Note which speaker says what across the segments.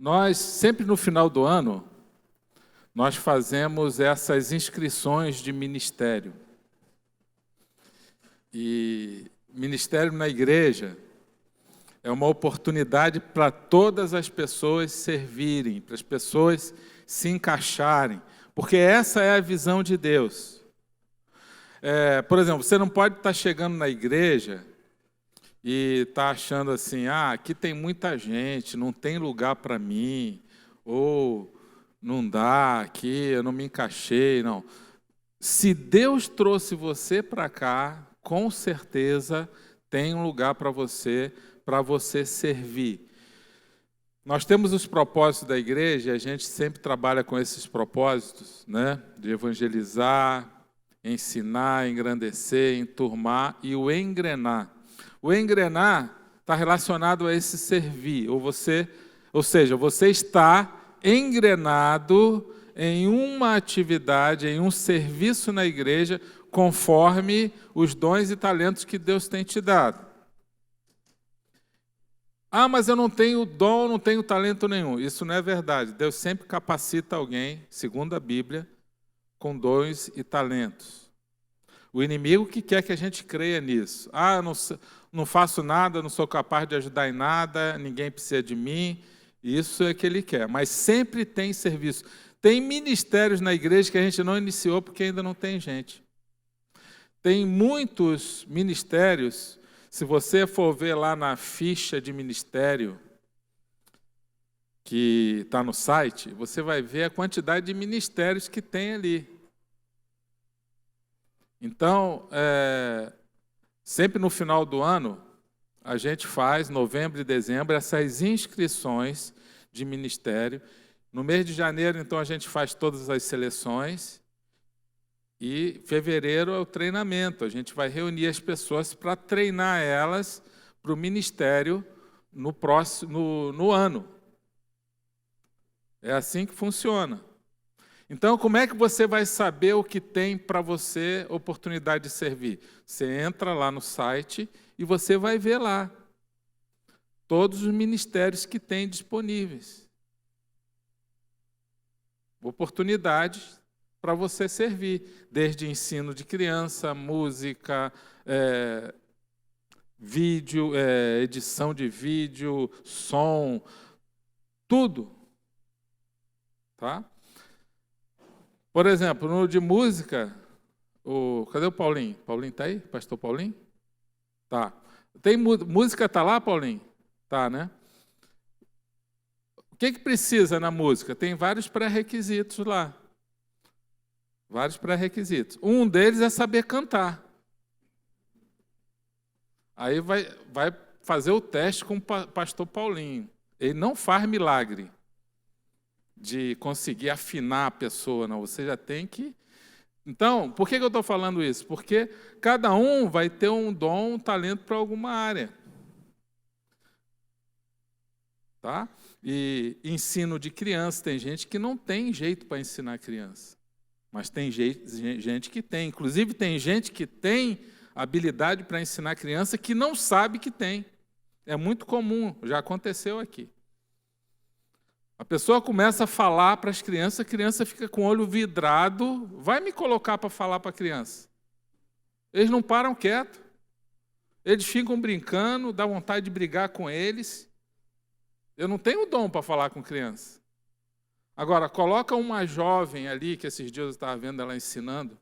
Speaker 1: Nós, sempre no final do ano, nós fazemos essas inscrições de ministério. E ministério na igreja é uma oportunidade para todas as pessoas servirem, para as pessoas se encaixarem, porque essa é a visão de Deus. Por exemplo, você não pode estar chegando na igreja e estar achando assim, aqui tem muita gente, não tem lugar para mim, ou não dá, aqui eu não me encaixei, não. Se Deus trouxe você para cá, com certeza tem um lugar para você servir. Nós temos os propósitos da igreja, a gente sempre trabalha com esses propósitos, né? De evangelizar, ensinar, engrandecer, enturmar e o engrenar. O engrenar está relacionado a esse servir, ou seja, você está engrenado em uma atividade, em um serviço na igreja, conforme os dons e talentos que Deus tem te dado. Mas eu não tenho dom, não tenho talento nenhum. Isso não é verdade. Deus sempre capacita alguém, segundo a Bíblia, com dons e talentos. O inimigo que quer que a gente creia nisso. Eu não faço nada, não sou capaz de ajudar em nada, ninguém precisa de mim. Isso é que ele quer. Mas sempre tem serviço. Tem ministérios na igreja que a gente não iniciou porque ainda não tem gente. Tem muitos ministérios, se você for ver lá na ficha de ministério que está no site, você vai ver a quantidade de ministérios que tem ali. Então, sempre no final do ano, a gente faz, novembro e dezembro, essas inscrições de ministério. No mês de janeiro, então, a gente faz todas as seleções. E fevereiro é o treinamento. A gente vai reunir as pessoas para treinar elas para o ministério no ano. É assim que funciona. Então, como é que você vai saber o que tem para você oportunidade de servir? Você entra lá no site e você vai ver lá todos os ministérios que tem disponíveis. Oportunidades para você servir, desde ensino de criança, música, vídeo, edição de vídeo, som, tudo. Tá? Por exemplo, no de música, cadê o Paulinho? Paulinho está aí? Pastor Paulinho? Tá. Música está lá, Paulinho? Tá, né? O que precisa na música? Tem vários pré-requisitos lá. Vários pré-requisitos. Um deles é saber cantar. Aí vai fazer o teste com o pastor Paulinho. Ele não faz milagre de conseguir afinar a pessoa, não. Você já tem que... Então, por que eu estou falando isso? Porque cada um vai ter um dom, um talento para alguma área. Tá? E ensino de criança, tem gente que não tem jeito para ensinar criança. Mas tem gente que tem. Inclusive, tem gente que tem habilidade para ensinar criança que não sabe que tem. É muito comum, já aconteceu aqui. A pessoa começa a falar para as crianças, a criança fica com o olho vidrado, vai me colocar para falar para a criança. Eles não param quieto. Eles ficam brincando, dá vontade de brigar com eles. Eu não tenho dom para falar com criança. Agora, coloca uma jovem ali, que esses dias eu estava vendo ela ensinando,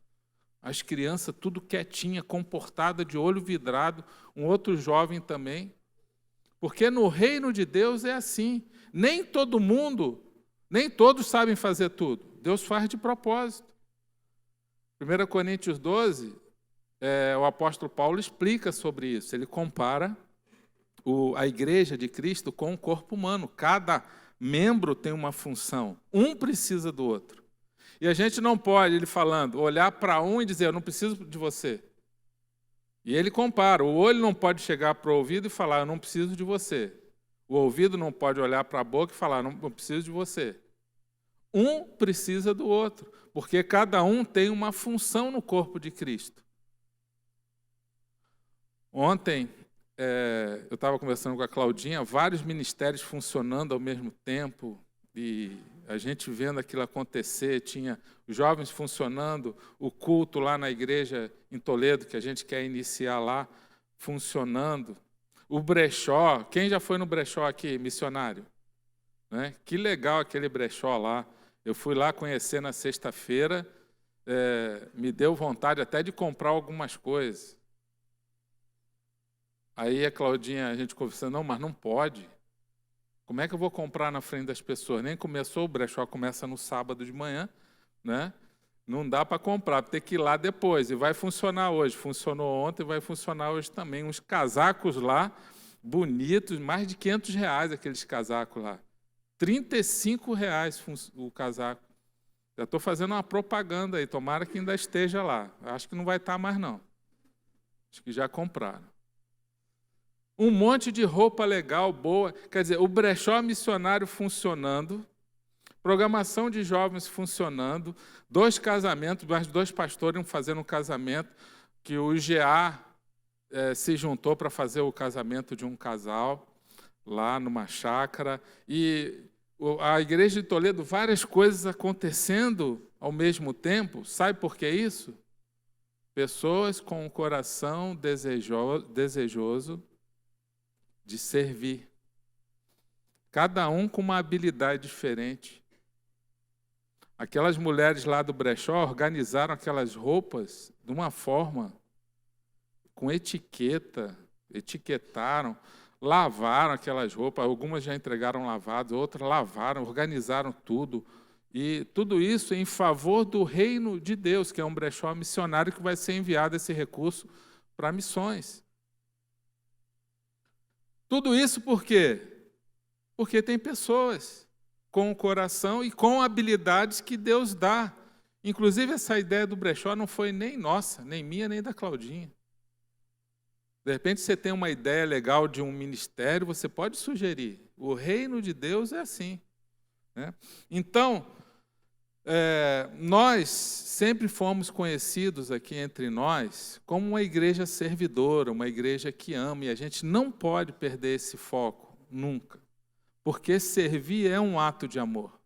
Speaker 1: as crianças tudo quietinha, comportada, de olho vidrado, um outro jovem também. Porque no reino de Deus é assim. Nem todos sabem fazer tudo. Deus faz de propósito. 1 Coríntios 12, o apóstolo Paulo explica sobre isso. Ele compara a igreja de Cristo com o corpo humano. Cada membro tem uma função. Um precisa do outro. E a gente não pode, ele falando, olhar para um e dizer, eu não preciso de você. E ele compara. O olho não pode chegar para o ouvido e falar, eu não preciso de você. O ouvido não pode olhar para a boca e falar, não preciso de você. Um precisa do outro, porque cada um tem uma função no corpo de Cristo. Ontem eu estava conversando com a Claudinha, vários ministérios funcionando ao mesmo tempo, e a gente vendo aquilo acontecer, tinha os jovens funcionando, o culto lá na igreja em Toledo, que a gente quer iniciar lá, funcionando. O brechó, quem já foi no brechó aqui, missionário? Né? Que legal aquele brechó lá. Eu fui lá conhecer na sexta-feira, me deu vontade até de comprar algumas coisas. Aí a Claudinha, a gente conversando, não, mas não pode. Como é que eu vou comprar na frente das pessoas? Nem começou, o brechó começa no sábado de manhã, né? Não dá para comprar, tem que ir lá depois. E vai funcionar hoje. Funcionou ontem, vai funcionar hoje também. Uns casacos lá, bonitos, mais de R$500 aqueles casacos lá. R$35 o casaco. Já estou fazendo uma propaganda aí, tomara que ainda esteja lá. Acho que não vai estar mais, não. Acho que já compraram. Um monte de roupa legal, boa. Quer dizer, o brechó missionário funcionando, programação de jovens funcionando, 2 casamentos, mais 2 pastores fazendo um casamento, que o IGA se juntou para fazer o casamento de um casal, lá numa chácara, e a igreja de Toledo, várias coisas acontecendo ao mesmo tempo. Sabe por que isso? Pessoas com o coração desejoso de servir. Cada um com uma habilidade diferente. Aquelas mulheres lá do brechó organizaram aquelas roupas de uma forma, com etiqueta, etiquetaram, lavaram aquelas roupas, algumas já entregaram lavadas, outras lavaram, organizaram tudo. E tudo isso em favor do reino de Deus, que é um brechó missionário que vai ser enviado esse recurso para missões. Tudo isso por quê? Porque tem pessoas com o coração e com habilidades que Deus dá. Inclusive, essa ideia do brechó não foi nem nossa, nem minha, nem da Claudinha. De repente, você tem uma ideia legal de um ministério, você pode sugerir. O reino de Deus é assim, né? Então, nós sempre fomos conhecidos aqui entre nós como uma igreja servidora, uma igreja que ama, e a gente não pode perder esse foco, nunca. Porque servir é um ato de amor.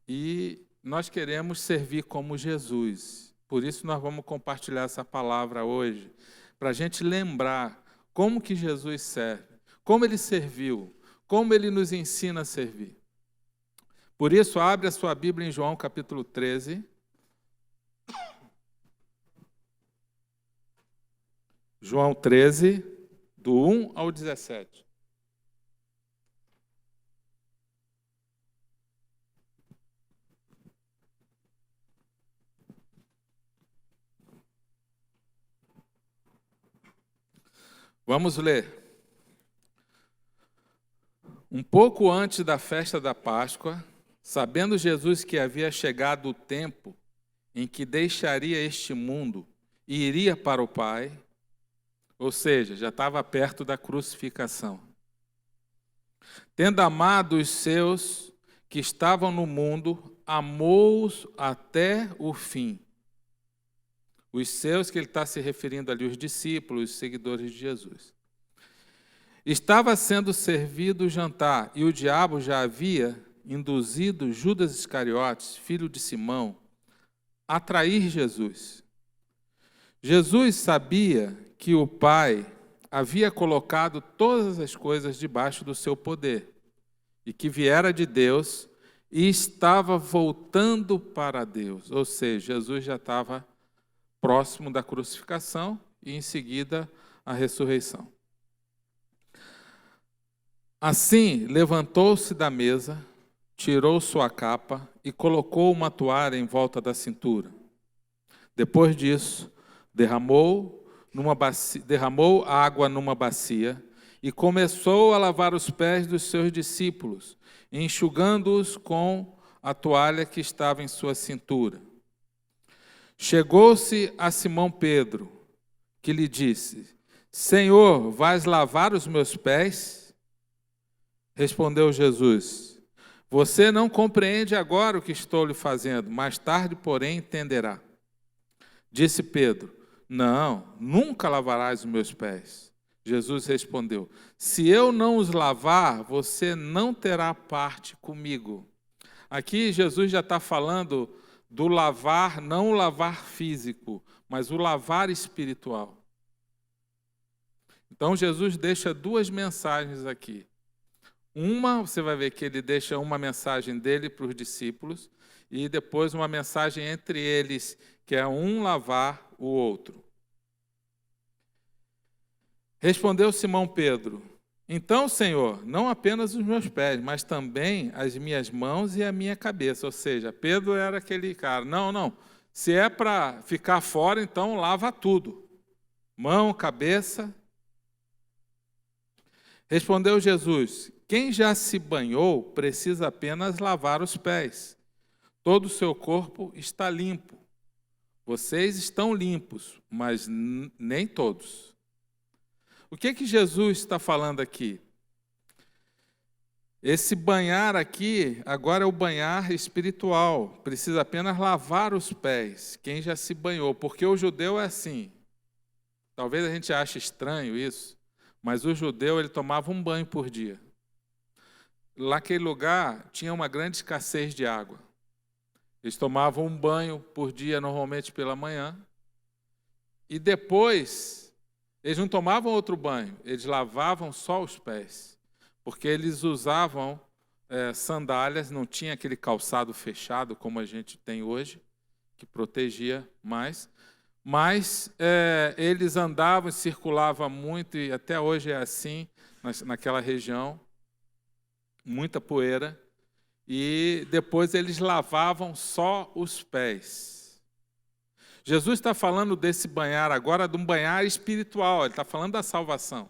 Speaker 1: E nós queremos servir como Jesus. Por isso nós vamos compartilhar essa palavra hoje, para a gente lembrar como que Jesus serve, como Ele serviu, como Ele nos ensina a servir. Por isso, abre a sua Bíblia em João capítulo 13. João 13, do 1 ao 17. Vamos ler. Um pouco antes da festa da Páscoa, sabendo Jesus que havia chegado o tempo em que deixaria este mundo e iria para o Pai, ou seja, já estava perto da crucificação. Tendo amado os seus que estavam no mundo, amou-os até o fim. Os seus, que ele está se referindo ali, os discípulos, os seguidores de Jesus. Estava sendo servido o jantar, e o diabo já havia induzido Judas Iscariotes, filho de Simão, a trair Jesus. Jesus sabia que o Pai havia colocado todas as coisas debaixo do seu poder, e que viera de Deus e estava voltando para Deus. Ou seja, Jesus já estava próximo da crucificação e, em seguida, a ressurreição. Assim, levantou-se da mesa, tirou sua capa e colocou uma toalha em volta da cintura. Depois disso, derramou água numa bacia e começou a lavar os pés dos seus discípulos, enxugando-os com a toalha que estava em sua cintura. Chegou-se a Simão Pedro, que lhe disse: Senhor, vais lavar os meus pés? Respondeu Jesus: Você não compreende agora o que estou lhe fazendo, mais tarde, porém, entenderá. Disse Pedro: Não, nunca lavarás os meus pés. Jesus respondeu: se eu não os lavar, você não terá parte comigo. Aqui Jesus já está falando do lavar, não o lavar físico, mas o lavar espiritual. Então Jesus deixa duas mensagens aqui. Uma, você vai ver que ele deixa uma mensagem dele para os discípulos e depois uma mensagem entre eles, que é um lavar o outro. Respondeu Simão Pedro: então, Senhor, não apenas os meus pés, mas também as minhas mãos e a minha cabeça. Ou seja, Pedro era aquele cara, não, se é para ficar fora, então lava tudo. Mão, cabeça. Respondeu Jesus: quem já se banhou precisa apenas lavar os pés. Todo o seu corpo está limpo. Vocês estão limpos, mas nem todos. O que Jesus está falando aqui? Esse banhar aqui, agora é o banhar espiritual. Precisa apenas lavar os pés, quem já se banhou. Porque o judeu é assim. Talvez a gente ache estranho isso, mas o judeu ele tomava um banho por dia. Naquele lugar tinha uma grande escassez de água. Eles tomavam um banho por dia, normalmente pela manhã, e depois eles não tomavam outro banho, eles lavavam só os pés, porque eles usavam sandálias, não tinha aquele calçado fechado como a gente tem hoje, que protegia mais, mas eles andavam e circulavam muito, e até hoje é assim, naquela região, muita poeira, e depois eles lavavam só os pés. Jesus está falando desse banhar agora, de um banhar espiritual, ele está falando da salvação.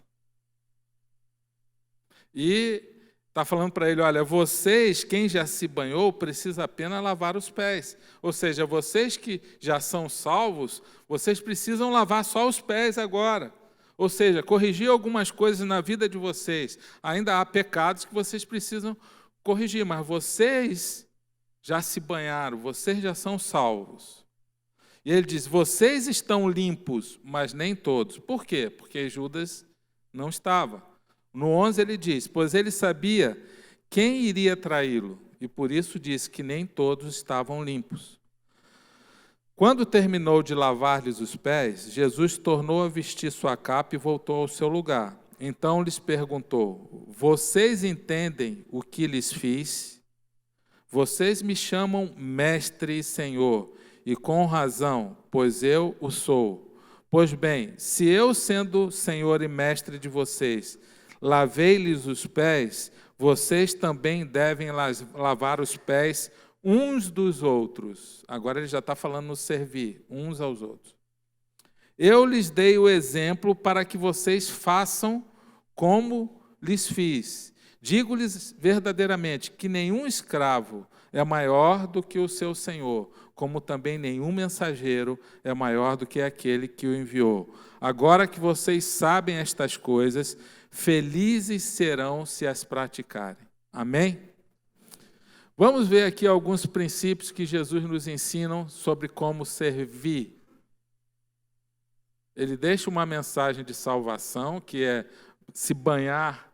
Speaker 1: E está falando para ele, olha, vocês, quem já se banhou, precisa apenas lavar os pés. Ou seja, vocês que já são salvos, vocês precisam lavar só os pés agora. Ou seja, corrigir algumas coisas na vida de vocês. Ainda há pecados que vocês precisam corrigir, mas vocês já se banharam, vocês já são salvos. E ele diz, vocês estão limpos, mas nem todos. Por quê? Porque Judas não estava. No 11 ele diz, pois ele sabia quem iria traí-lo, e por isso disse que nem todos estavam limpos. Quando terminou de lavar-lhes os pés, Jesus tornou a vestir sua capa e voltou ao seu lugar. Então lhes perguntou, vocês entendem o que lhes fiz? Vocês me chamam mestre e senhor, e com razão, pois eu o sou. Pois bem, se eu, sendo senhor e mestre de vocês, lavei-lhes os pés, vocês também devem lavar os pés uns dos outros. Agora ele já está falando no servir, uns aos outros. Eu lhes dei o exemplo para que vocês façam como lhes fiz. Digo-lhes verdadeiramente que nenhum escravo é maior do que o seu senhor, como também nenhum mensageiro é maior do que aquele que o enviou. Agora que vocês sabem estas coisas, felizes serão se as praticarem. Amém? Vamos ver aqui alguns princípios que Jesus nos ensina sobre como servir. Ele deixa uma mensagem de salvação, que é se banhar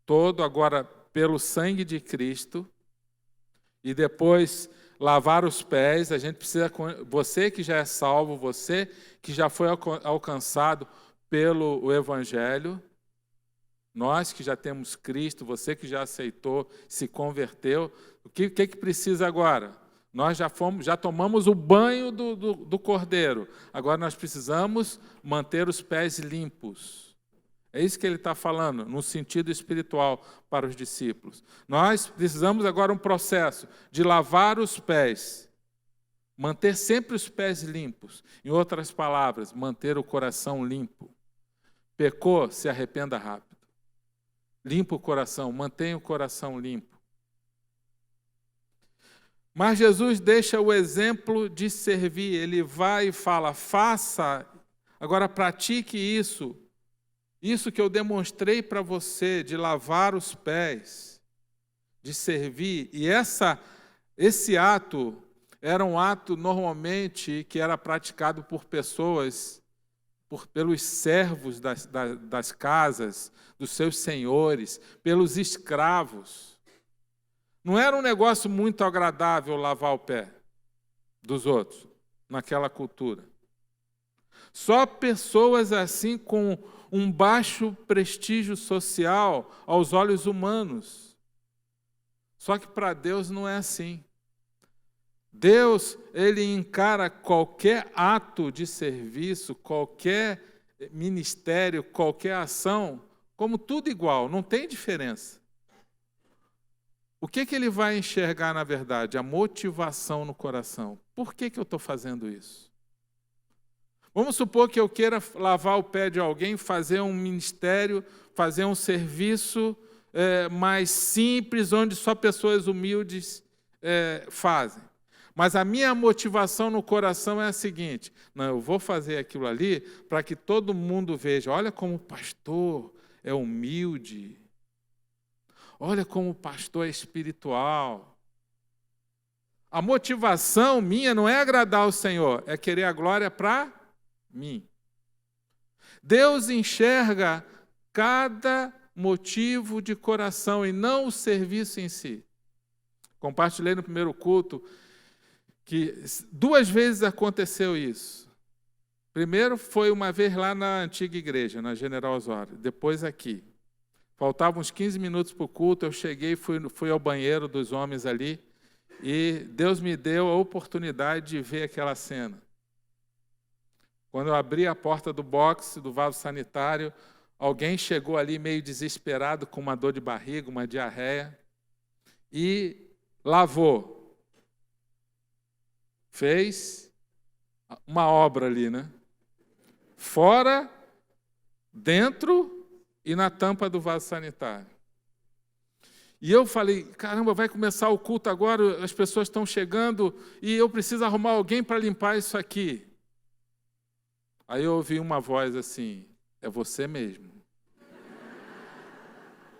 Speaker 1: todo agora pelo sangue de Cristo, e depois lavar os pés. A gente precisa, você que já é salvo, você que já foi alcançado pelo Evangelho, nós que já temos Cristo, você que já aceitou, se converteu, o que precisa agora? Nós já tomamos o banho do Cordeiro, agora nós precisamos manter os pés limpos. É isso que ele está falando, no sentido espiritual para os discípulos. Nós precisamos agora um processo de lavar os pés, manter sempre os pés limpos. Em outras palavras, manter o coração limpo. Pecou, se arrependa rápido. Limpa o coração, mantenha o coração limpo. Mas Jesus deixa o exemplo de servir. Ele vai e fala, faça, agora pratique isso. Isso que eu demonstrei para você, de lavar os pés, de servir. E esse ato era um ato normalmente que era praticado por pessoas pelos servos das casas, dos seus senhores, pelos escravos. Não era um negócio muito agradável lavar o pé dos outros, naquela cultura. Só pessoas assim com um baixo prestígio social aos olhos humanos. Só que para Deus não é assim. Deus, ele encara qualquer ato de serviço, qualquer ministério, qualquer ação, como tudo igual, não tem diferença. O que ele vai enxergar, na verdade? A motivação no coração. Por que eu estou fazendo isso? Vamos supor que eu queira lavar o pé de alguém, fazer um ministério, fazer um serviço mais simples, onde só pessoas humildes fazem. Mas a minha motivação no coração é a seguinte: não, eu vou fazer aquilo ali para que todo mundo veja, olha como o pastor é humilde, olha como o pastor é espiritual. A motivação minha não é agradar o Senhor, é querer a glória para mim. Deus enxerga cada motivo de coração e não o serviço em si. Compartilhei no primeiro culto que 2 vezes aconteceu isso. Primeiro foi uma vez lá na antiga igreja, na General Osório, depois aqui. Faltavam uns 15 minutos para o culto, eu cheguei, fui ao banheiro dos homens ali, e Deus me deu a oportunidade de ver aquela cena. Quando eu abri a porta do boxe, do vaso sanitário, alguém chegou ali meio desesperado, com uma dor de barriga, uma diarreia, e lavou. Fez uma obra ali, né? Fora, dentro e na tampa do vaso sanitário. E eu falei, caramba, vai começar o culto agora, as pessoas estão chegando e eu preciso arrumar alguém para limpar isso aqui. Aí eu ouvi uma voz assim, é você mesmo.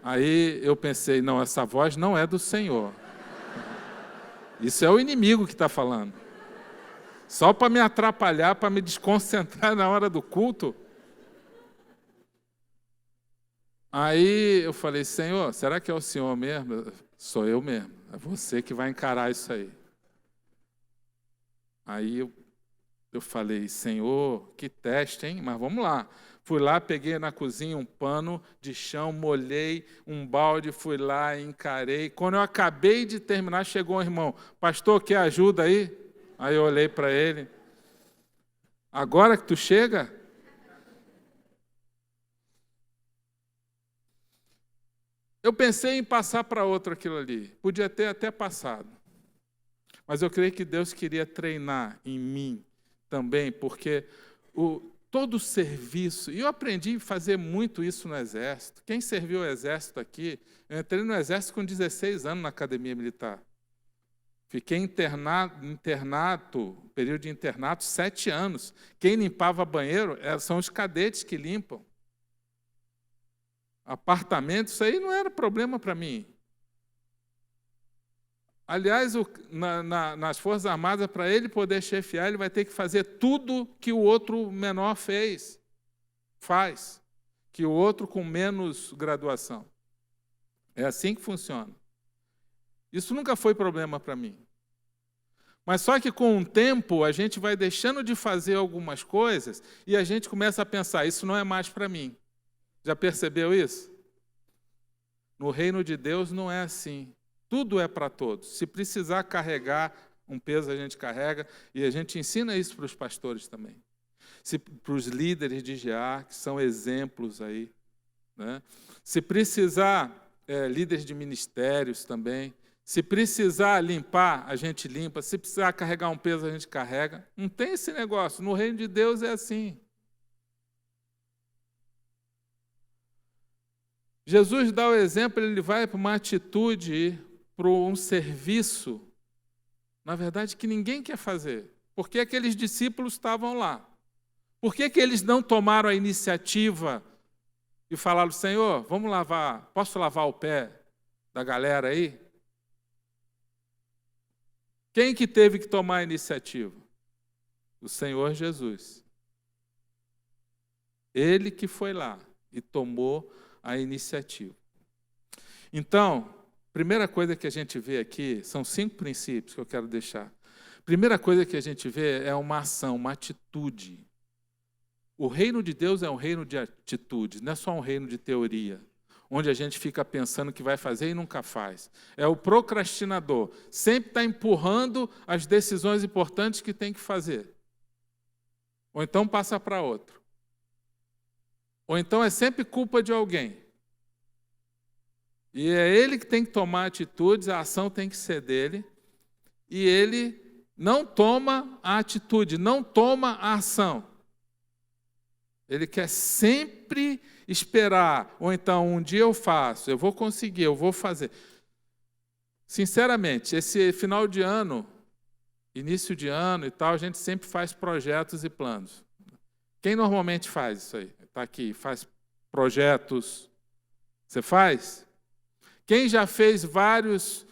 Speaker 1: Aí eu pensei, não, essa voz não é do Senhor. Isso é o inimigo que está falando. Só para me atrapalhar, para me desconcentrar na hora do culto. Aí eu falei, Senhor, será que é o Senhor mesmo? Sou eu mesmo, é você que vai encarar isso aí. Aí eu falei, Senhor, que teste, hein? Mas vamos lá. Fui lá, peguei na cozinha um pano de chão, molhei um balde, fui lá, encarei. Quando eu acabei de terminar, chegou um irmão, pastor, quer ajuda aí? Aí eu olhei para ele, agora que tu chega? Eu pensei em passar para outro aquilo ali, podia ter até passado. Mas eu creio que Deus queria treinar em mim também, porque todo o serviço, e eu aprendi a fazer muito isso no Exército. Quem serviu o Exército aqui, eu entrei no Exército com 16 anos na Academia Militar. Fiquei período de internato, 7 anos. Quem limpava banheiro são os cadetes que limpam. Apartamento, isso aí não era problema para mim. Aliás, nas Forças Armadas, para ele poder chefiar, ele vai ter que fazer tudo que o outro menor faz, que o outro com menos graduação. É assim que funciona. Isso nunca foi problema para mim. Mas só que com o tempo a gente vai deixando de fazer algumas coisas e a gente começa a pensar, isso não é mais para mim. Já percebeu isso? No reino de Deus não é assim. Tudo é para todos. Se precisar carregar um peso, a gente carrega, e a gente ensina isso para os pastores também. Para os líderes de GA, que são exemplos aí. Né? Se precisar, líderes de ministérios também. Se precisar limpar, a gente limpa. Se precisar carregar um peso, a gente carrega. Não tem esse negócio. No reino de Deus é assim. Jesus dá o exemplo, ele vai para uma atitude, para um serviço, na verdade, que ninguém quer fazer. Porque aqueles discípulos estavam lá. Por que eles não tomaram a iniciativa e falaram, Senhor, vamos lavar, posso lavar o pé da galera aí? Quem que teve que tomar a iniciativa? O Senhor Jesus. Ele que foi lá e tomou a iniciativa. Então, primeira coisa que a gente vê aqui, são 5 princípios que eu quero deixar. Primeira coisa que a gente vê é uma ação, uma atitude. O reino de Deus é um reino de atitudes, não é só um reino de teoria, onde a gente fica pensando que vai fazer e nunca faz. É o procrastinador, sempre está empurrando as decisões importantes que tem que fazer. Ou então passa para outro. Ou então é sempre culpa de alguém. E é ele que tem que tomar atitudes, a ação tem que ser dele, e ele não toma a atitude, não toma a ação. Ele quer sempre esperar, ou então um dia eu faço, eu vou conseguir, eu vou fazer. Sinceramente, esse final de ano, início de ano e tal, a gente sempre faz projetos e planos. Quem normalmente faz isso aí? Está aqui, faz projetos. Você faz? Quem já fez vários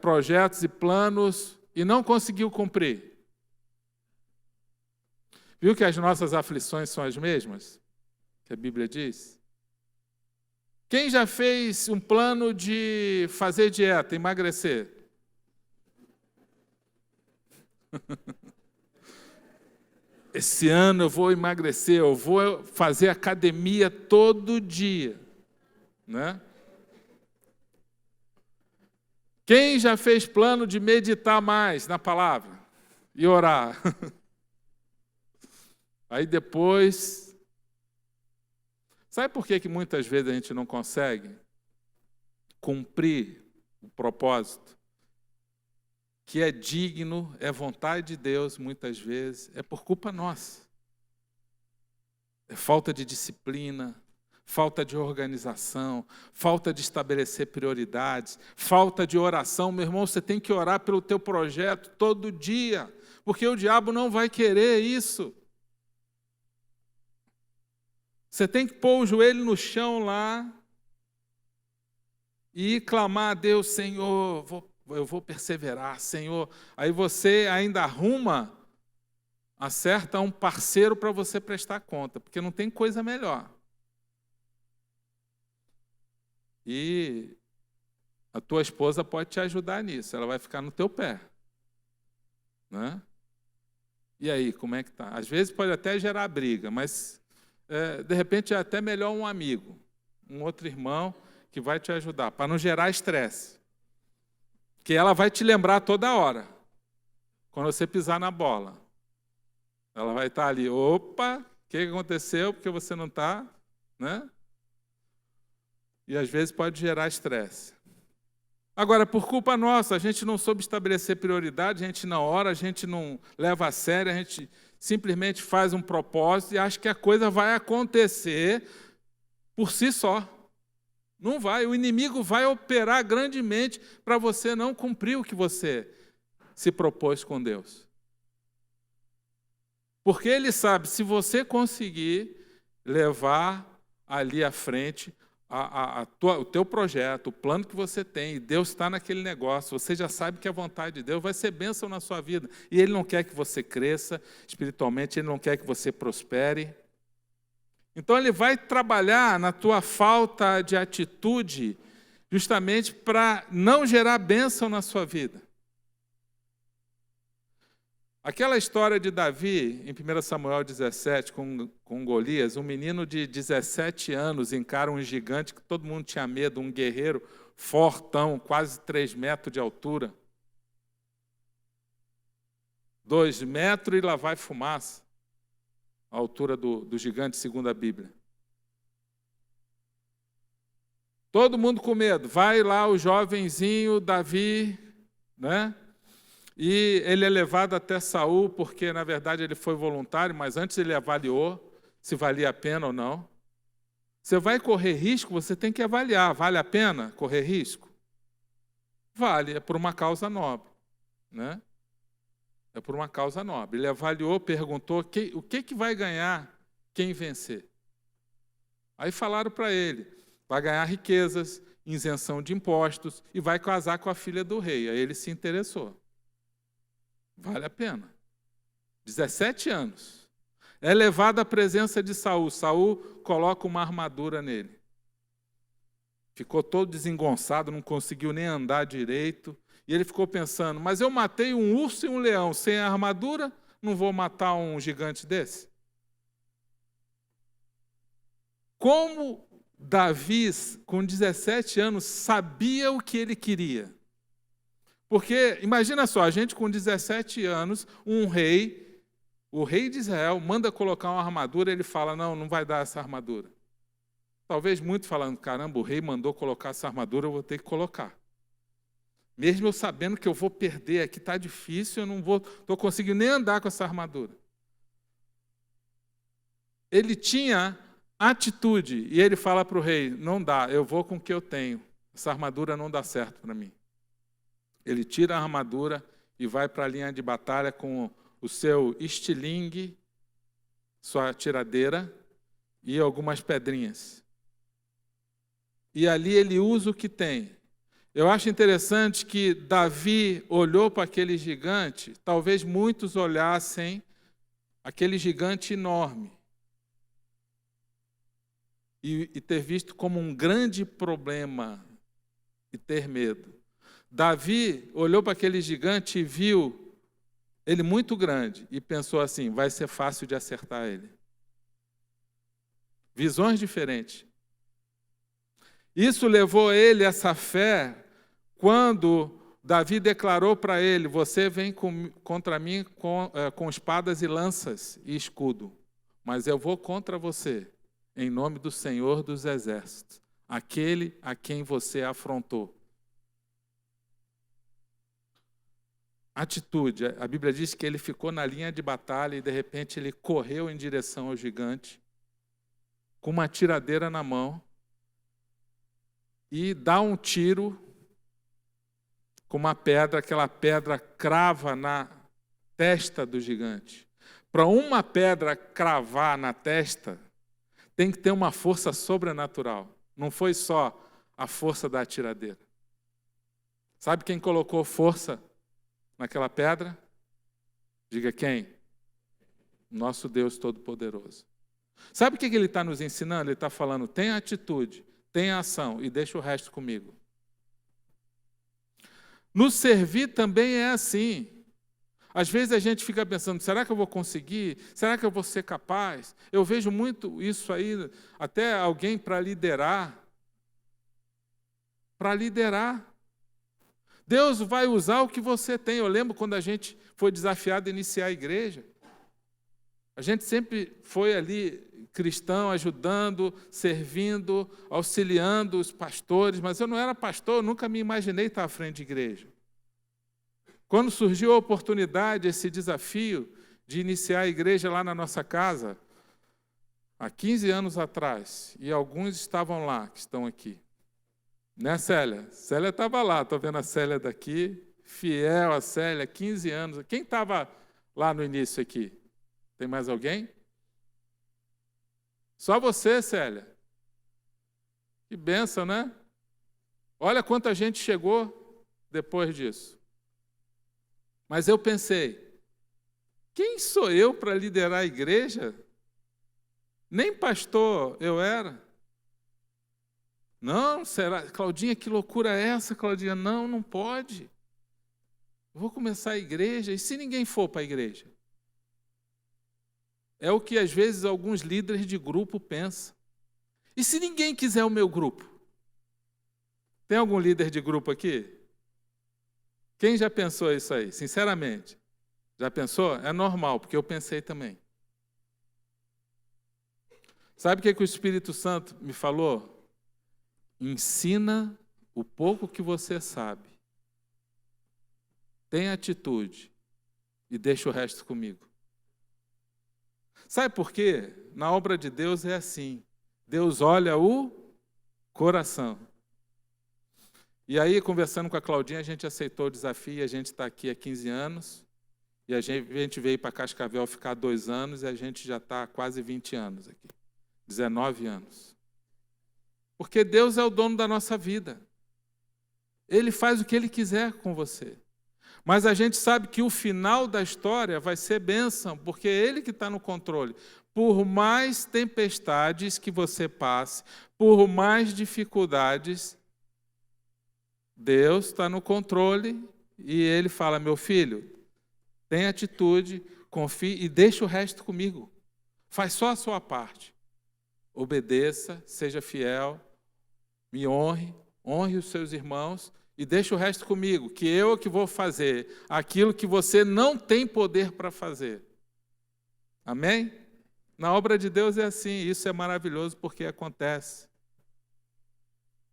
Speaker 1: projetos e planos e não conseguiu cumprir? Viu que as nossas aflições são as mesmas? Que a Bíblia diz? Quem já fez um plano de fazer dieta, emagrecer? Esse ano eu vou emagrecer, eu vou fazer academia todo dia, né? Quem já fez plano de meditar mais na palavra e orar? Aí depois... Sabe por que muitas vezes a gente não consegue cumprir o propósito? Que é digno, é vontade de Deus, muitas vezes, é por culpa nossa. É falta de disciplina, falta de organização, falta de estabelecer prioridades, falta de oração. Meu irmão, você tem que orar pelo teu projeto todo dia, porque o diabo não vai querer isso. Você tem que pôr o joelho no chão lá e clamar a Deus, Senhor, eu vou perseverar, Senhor. Aí você ainda acerta um parceiro para você prestar conta, porque não tem coisa melhor. E a tua esposa pode te ajudar nisso, ela vai ficar no teu pé, né? E aí, como é que tá? Às vezes pode até gerar briga, mas de repente é até melhor um amigo, um outro irmão que vai te ajudar, para não gerar estresse. Que ela vai te lembrar toda hora, quando você pisar na bola. Ela vai estar ali, opa, o que aconteceu? Porque você não está, né? E às vezes pode gerar estresse. Agora, por culpa nossa, a gente não soube estabelecer prioridade, a gente não ora, a gente não leva a sério, a gente simplesmente faz um propósito e acha que a coisa vai acontecer por si só. Não vai, o inimigo vai operar grandemente para você não cumprir o que você se propôs com Deus. Porque ele sabe, se você conseguir levar ali à frente o teu projeto, o plano que você tem, e Deus está naquele negócio, você já sabe que a vontade de Deus vai ser bênção na sua vida. E Ele não quer que você cresça espiritualmente, Ele não quer que você prospere. Então Ele vai trabalhar na tua falta de atitude, justamente para não gerar bênção na sua vida. Aquela história de Davi, em 1 Samuel 17, com Golias, um menino de 17 anos encara um gigante que todo mundo tinha medo, um guerreiro fortão, quase 3 metros de altura. 2 metros e lá vai fumaça, a altura do gigante, segundo a Bíblia. Todo mundo com medo. Vai lá o jovenzinho Davi, né? E ele é levado até Saul, porque, na verdade, ele foi voluntário, mas antes ele avaliou se valia a pena ou não. Você vai correr risco, você tem que avaliar. Vale a pena correr risco? Vale, é por uma causa nobre, né? É por uma causa nobre. Ele avaliou, perguntou o que vai ganhar quem vencer. Aí falaram para ele, vai ganhar riquezas, isenção de impostos e vai casar com a filha do rei. Aí ele se interessou. Vale a pena. 17 anos. É levado à presença de Saul. Saul coloca uma armadura nele. Ficou todo desengonçado, não conseguiu nem andar direito. E ele ficou pensando, mas eu matei um urso e um leão sem a armadura, não vou matar um gigante desse? Como Davi, com 17 anos, sabia o que ele queria? Porque, imagina só, a gente com 17 anos, um rei, o rei de Israel, manda colocar uma armadura, ele fala, não vai dar essa armadura. Talvez muito falando, caramba, o rei mandou colocar essa armadura, eu vou ter que colocar. Mesmo eu sabendo que eu vou perder aqui, está difícil, eu não estou conseguindo nem andar com essa armadura. Ele tinha atitude, e ele fala para o rei, não dá, eu vou com o que eu tenho. Essa armadura não dá certo para mim. Ele tira a armadura e vai para a linha de batalha com o seu estilingue, sua tiradeira e algumas pedrinhas. E ali ele usa o que tem. Eu acho interessante que Davi olhou para aquele gigante, talvez muitos olhassem aquele gigante enorme e ter visto como um grande problema e ter medo. Davi olhou para aquele gigante e viu ele muito grande e pensou assim, vai ser fácil de acertar ele. Visões diferentes. Isso levou ele a essa fé quando Davi declarou para ele, você vem contra mim com espadas e lanças e escudo, mas eu vou contra você em nome do Senhor dos Exércitos, aquele a quem você afrontou. Atitude, a Bíblia diz que ele ficou na linha de batalha e de repente ele correu em direção ao gigante, com uma tiradeira na mão, e dá um tiro com uma pedra, aquela pedra crava na testa do gigante. Para uma pedra cravar na testa, tem que ter uma força sobrenatural. Não foi só a força da tiradeira. Sabe quem colocou força naquela pedra? Diga quem? Nosso Deus Todo-Poderoso. Sabe o que ele está nos ensinando? Ele está falando, tenha atitude, tenha ação e deixa o resto comigo. No servir também é assim. Às vezes a gente fica pensando, será que eu vou conseguir? Será que eu vou ser capaz? Eu vejo muito isso aí, até alguém para liderar. Para liderar. Deus vai usar o que você tem. Eu lembro quando a gente foi desafiado a iniciar a igreja. A gente sempre foi ali cristão, ajudando, servindo, auxiliando os pastores, mas eu não era pastor, eu nunca me imaginei estar à frente de igreja. Quando surgiu a oportunidade, esse desafio de iniciar a igreja lá na nossa casa, há 15 anos atrás, e alguns estavam lá, que estão aqui. Né, Célia? Célia estava lá, estou vendo a Célia daqui, fiel a Célia, 15 anos. Quem estava lá no início aqui? Tem mais alguém? Só você, Célia. Que bênção, né? Olha quanta gente chegou depois disso. Mas eu pensei, quem sou eu para liderar a igreja? Nem pastor eu era. Não, será? Claudinha, que loucura é essa, Claudinha? Não pode. Eu vou começar a igreja, e se ninguém for para a igreja? É o que às vezes alguns líderes de grupo pensam. E se ninguém quiser o meu grupo? Tem algum líder de grupo aqui? Quem já pensou isso aí? Sinceramente. Já pensou? É normal, porque eu pensei também. Sabe o que o Espírito Santo me falou? Ensina o pouco que você sabe. Tenha atitude e deixa o resto comigo. Sabe por quê? Na obra de Deus é assim. Deus olha o coração. E aí, conversando com a Claudinha, a gente aceitou o desafio, a gente está aqui há 15 anos, e a gente veio para Cascavel ficar 2 anos, e a gente já está há quase 20 anos aqui. 19 anos. Porque Deus é o dono da nossa vida. Ele faz o que Ele quiser com você. Mas a gente sabe que o final da história vai ser bênção, porque é Ele que está no controle. Por mais tempestades que você passe, por mais dificuldades, Deus está no controle e Ele fala, meu filho, tenha atitude, confie e deixa o resto comigo. Faz só a sua parte. Obedeça, seja fiel, me honre, honre os seus irmãos e deixa o resto comigo, que eu é que vou fazer aquilo que você não tem poder para fazer. Amém? Na obra de Deus é assim, isso é maravilhoso porque acontece.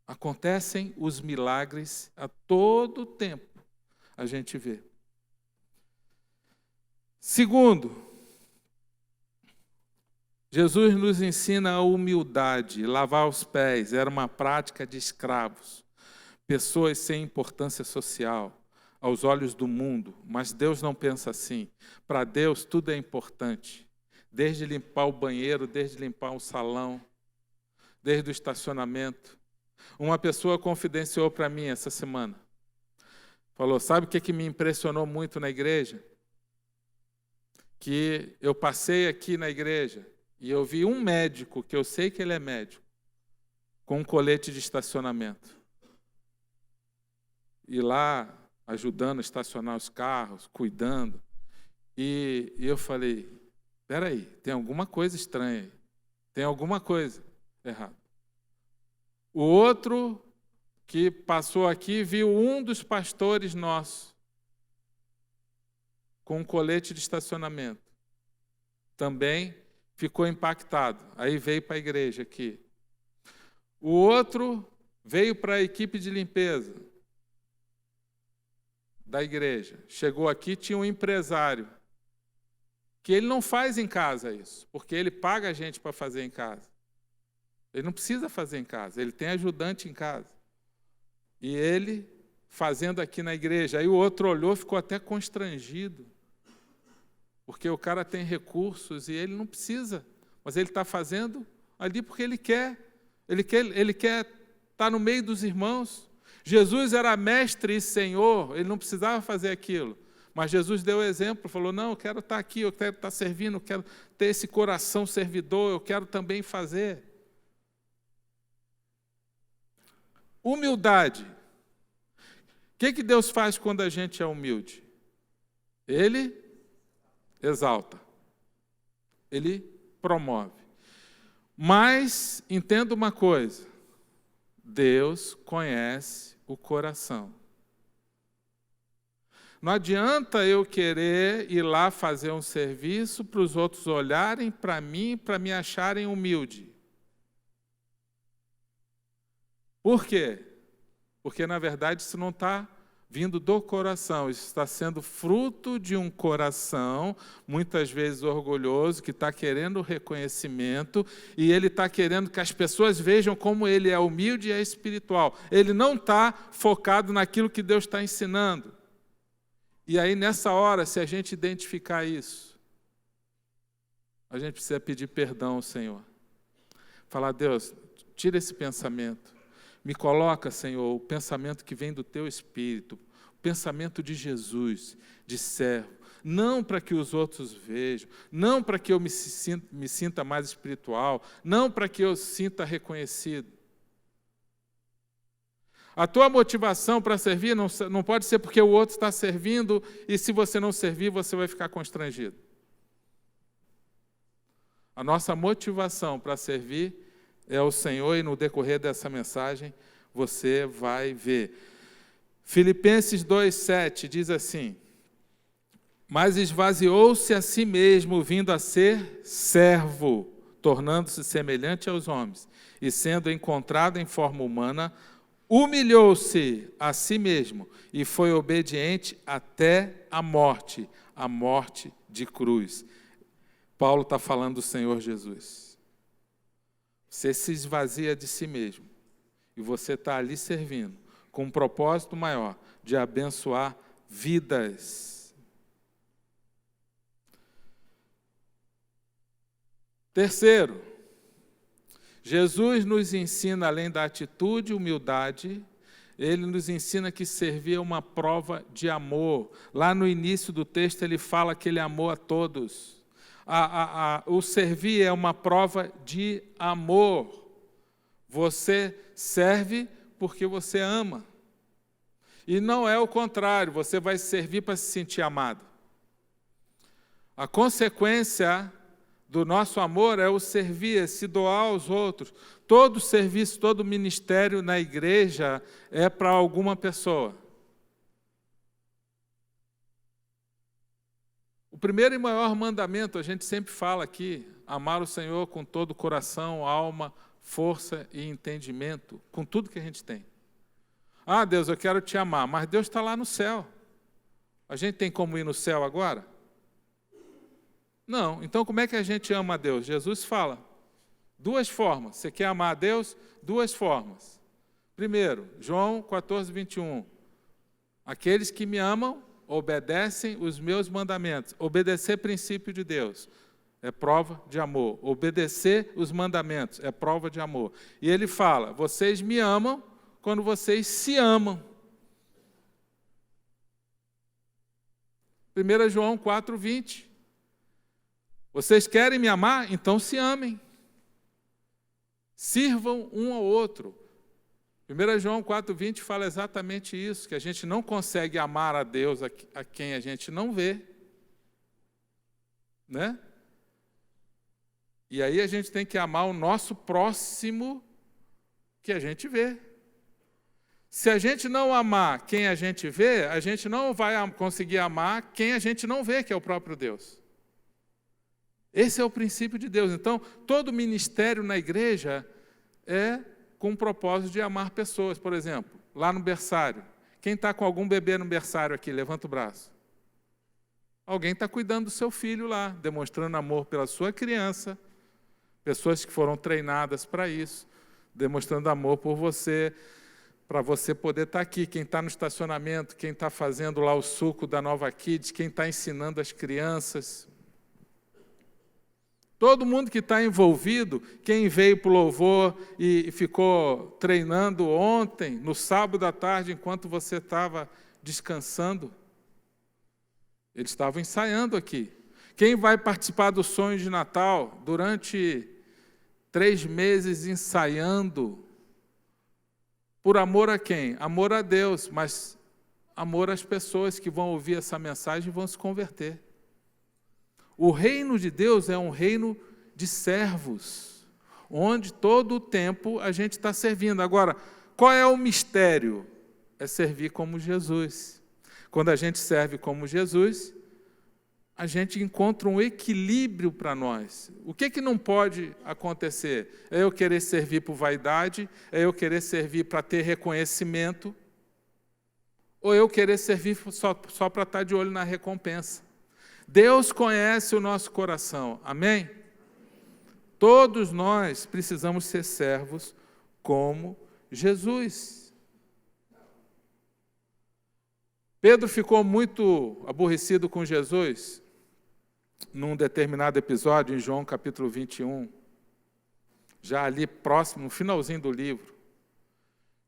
Speaker 1: Acontecem os milagres a todo tempo, a gente vê. Segundo, Jesus nos ensina a humildade, lavar os pés, era uma prática de escravos, pessoas sem importância social, aos olhos do mundo, mas Deus não pensa assim. Para Deus tudo é importante, desde limpar o banheiro, desde limpar o salão, desde o estacionamento. Uma pessoa confidenciou para mim essa semana, falou, sabe o que me impressionou muito na igreja? Que eu passei aqui na igreja, e eu vi um médico, que eu sei que ele é médico, com um colete de estacionamento. E lá, ajudando a estacionar os carros, cuidando. E eu falei, espera aí, tem alguma coisa estranha aí. Tem alguma coisa errada. O outro que passou aqui viu um dos pastores nossos com um colete de estacionamento. Também ficou impactado. Aí veio para a igreja aqui. O outro veio para a equipe de limpeza da igreja. Chegou aqui, tinha um empresário, que ele não faz em casa isso, porque ele paga a gente para fazer em casa. Ele não precisa fazer em casa, ele tem ajudante em casa. E ele fazendo aqui na igreja. Aí o outro olhou, ficou até constrangido. Porque o cara tem recursos e ele não precisa, mas ele está fazendo ali porque ele quer estar no meio dos irmãos. Jesus era mestre e Senhor, ele não precisava fazer aquilo, mas Jesus deu o exemplo, falou, não, eu quero estar aqui, eu quero estar servindo, eu quero ter esse coração servidor, eu quero também fazer. Humildade. O que Deus faz quando a gente é humilde? Ele exalta, ele promove. Mas entenda uma coisa, Deus conhece o coração. Não adianta eu querer ir lá fazer um serviço para os outros olharem para mim, para me acharem humilde. Por quê? Porque, na verdade, isso não está vindo do coração, isso está sendo fruto de um coração, muitas vezes orgulhoso, que está querendo reconhecimento, e ele está querendo que as pessoas vejam como ele é humilde e é espiritual. Ele não está focado naquilo que Deus está ensinando. E aí, nessa hora, se a gente identificar isso, a gente precisa pedir perdão ao Senhor. Falar, Deus, tira esse pensamento. Me coloca, Senhor, o pensamento que vem do Teu Espírito, o pensamento de Jesus, de servo. Não para que os outros vejam, não para que eu me sinta mais espiritual, não para que eu sinta reconhecido. A tua motivação para servir não pode ser porque o outro está servindo e se você não servir, você vai ficar constrangido. A nossa motivação para servir é o Senhor e no decorrer dessa mensagem você vai ver. Filipenses 2,7 diz assim, mas esvaziou-se a si mesmo, vindo a ser servo, tornando-se semelhante aos homens, e sendo encontrado em forma humana, humilhou-se a si mesmo e foi obediente até a morte de cruz. Paulo está falando do Senhor Jesus. Você se esvazia de si mesmo e você está ali servindo com um propósito maior de abençoar vidas. Terceiro, Jesus nos ensina, além da atitude e humildade, ele nos ensina que servir é uma prova de amor. Lá no início do texto ele fala aquele amor a todos. O servir é uma prova de amor. Você serve porque você ama. E não é o contrário, você vai servir para se sentir amado. A consequência do nosso amor é o servir, é se doar aos outros. Todo serviço, todo ministério na igreja é para alguma pessoa. O primeiro e maior mandamento, a gente sempre fala aqui, amar o Senhor com todo o coração, alma, força e entendimento, com tudo que a gente tem. Ah, Deus, eu quero te amar, mas Deus está lá no céu. A gente tem como ir no céu agora? Não. Então, como é que a gente ama a Deus? Jesus fala, duas formas. Você quer amar a Deus? Duas formas. Primeiro, João 14, 21. Aqueles que me amam, obedecem os meus mandamentos. Obedecer princípio de Deus é prova de amor. Obedecer os mandamentos é prova de amor. E ele fala, vocês me amam quando vocês se amam. 1 João 4, 20. Vocês querem me amar? Então se amem. Sirvam um ao outro. 1 João 4,20 fala exatamente isso, que a gente não consegue amar a Deus a quem a gente não vê. Né? E aí a gente tem que amar o nosso próximo que a gente vê. Se a gente não amar quem a gente vê, a gente não vai conseguir amar quem a gente não vê, que é o próprio Deus. Esse é o princípio de Deus. Então, todo ministério na igreja é com o propósito de amar pessoas. Por exemplo, lá no berçário. Quem está com algum bebê no berçário aqui? Levanta o braço. Alguém está cuidando do seu filho lá, demonstrando amor pela sua criança. Pessoas que foram treinadas para isso, demonstrando amor por você, para você poder estar aqui. Quem está no estacionamento, quem está fazendo lá o suco da Nova Kids, quem está ensinando as crianças. Todo mundo que está envolvido, quem veio para o louvor e ficou treinando ontem, no sábado à tarde, enquanto você estava descansando, eles estavam ensaiando aqui. Quem vai participar do sonho de Natal durante 3 meses ensaiando, por amor a quem? Amor a Deus, mas amor às pessoas que vão ouvir essa mensagem e vão se converter. O reino de Deus é um reino de servos, onde todo o tempo a gente está servindo. Agora, qual é o mistério? É servir como Jesus. Quando a gente serve como Jesus, a gente encontra um equilíbrio para nós. O que não pode acontecer? É eu querer servir por vaidade, é eu querer servir para ter reconhecimento, ou eu querer servir só para estar de olho na recompensa. Deus conhece o nosso coração, amém? Todos nós precisamos ser servos como Jesus. Pedro ficou muito aborrecido com Jesus num determinado episódio, em João capítulo 21, já ali próximo, no finalzinho do livro.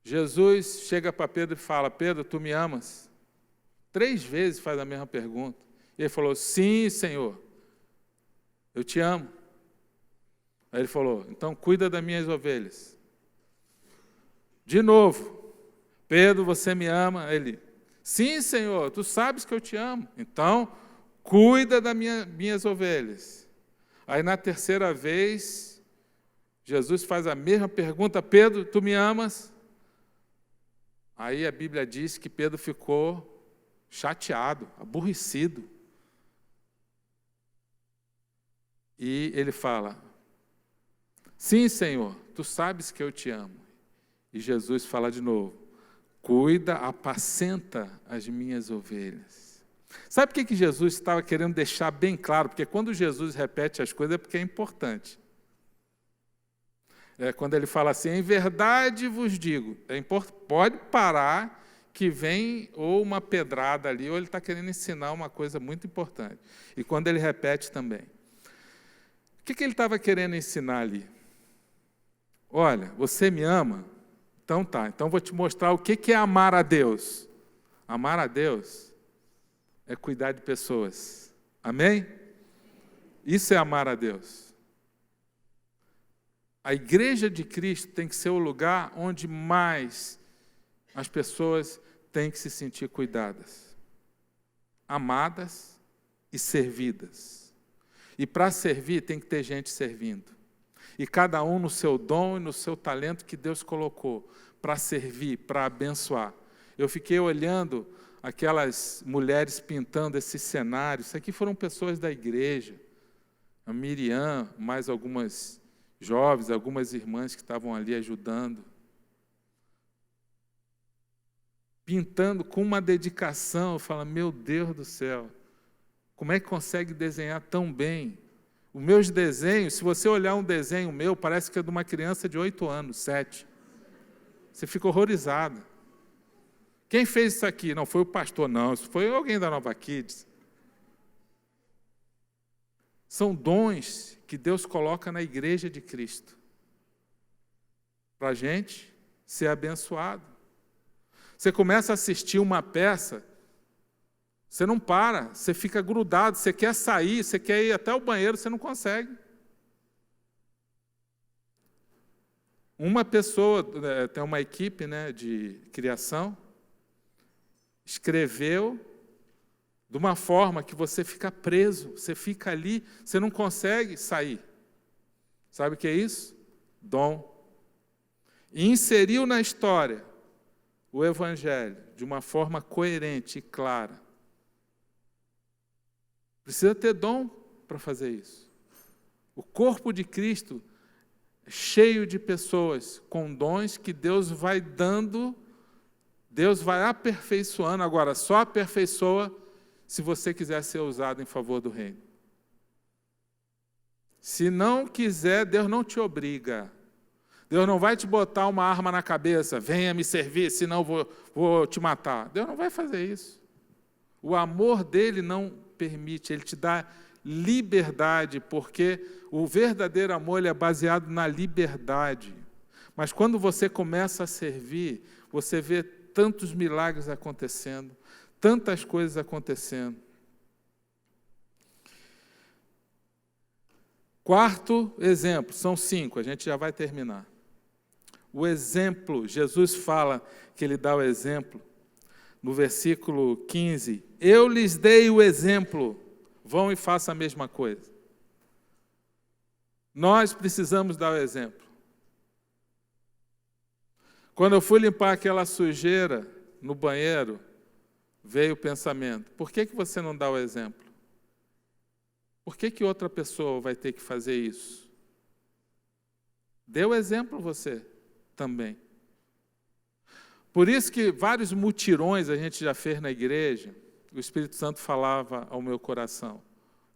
Speaker 1: Jesus chega para Pedro e fala, Pedro, tu me amas? 3 vezes faz a mesma pergunta. E ele falou, sim, Senhor, eu te amo. Aí ele falou, então cuida das minhas ovelhas. De novo, Pedro, você me ama? Ele, sim, Senhor, tu sabes que eu te amo. Então, cuida das minhas ovelhas. Aí na 3ª vez, Jesus faz a mesma pergunta, Pedro, tu me amas? Aí a Bíblia diz que Pedro ficou chateado, aborrecido. E ele fala, sim, Senhor, tu sabes que eu te amo. E Jesus fala de novo, cuida, apacenta as minhas ovelhas. Sabe o que Jesus estava querendo deixar bem claro? Porque quando Jesus repete as coisas é porque é importante. Quando ele fala assim, em verdade vos digo, pode parar que vem ou uma pedrada ali, ou ele está querendo ensinar uma coisa muito importante. E quando ele repete também. O que ele estava querendo ensinar ali? Olha, você me ama? Então tá, então vou te mostrar o que é amar a Deus. Amar a Deus é cuidar de pessoas. Amém? Isso é amar a Deus. A igreja de Cristo tem que ser o lugar onde mais as pessoas têm que se sentir cuidadas, amadas e servidas. E para servir tem que ter gente servindo. E cada um no seu dom e no seu talento que Deus colocou para servir, para abençoar. Eu fiquei olhando aquelas mulheres pintando esse cenário. Isso aqui foram pessoas da igreja. A Miriam, mais algumas jovens, algumas irmãs que estavam ali ajudando. Pintando com uma dedicação. Eu falo, meu Deus do céu, como é que consegue desenhar tão bem? Os meus desenhos, se você olhar um desenho meu, parece que é de uma criança de 8 anos, 7. Você fica horrorizado. Quem fez isso aqui? Não foi o pastor, não. Isso foi alguém da Nova Kids. São dons que Deus coloca na igreja de Cristo. Para a gente ser abençoado. Você começa a assistir uma peça, você não para, você fica grudado, você quer sair, você quer ir até o banheiro, você não consegue. Uma pessoa, tem uma equipe, né, de criação, escreveu de uma forma que você fica preso, você fica ali, você não consegue sair. Sabe o que é isso? Dom. E inseriu na história o Evangelho de uma forma coerente e clara. Precisa ter dom para fazer isso. O corpo de Cristo é cheio de pessoas com dons que Deus vai dando, Deus vai aperfeiçoando. Agora, só aperfeiçoa se você quiser ser usado em favor do reino. Se não quiser, Deus não te obriga. Deus não vai te botar uma arma na cabeça, venha me servir, senão vou te matar. Deus não vai fazer isso. O amor dele não permite, ele te dá liberdade, porque o verdadeiro amor ele é baseado na liberdade. Mas quando você começa a servir, você vê tantos milagres acontecendo, tantas coisas acontecendo. Quarto exemplo, são 5, a gente já vai terminar. O exemplo, Jesus fala que ele dá o exemplo. No versículo 15, eu lhes dei o exemplo, vão e façam a mesma coisa. Nós precisamos dar o exemplo. Quando eu fui limpar aquela sujeira no banheiro, veio o pensamento, por que você não dá o exemplo? Por que outra pessoa vai ter que fazer isso? Dê o exemplo você também. Por isso que vários mutirões a gente já fez na igreja, o Espírito Santo falava ao meu coração,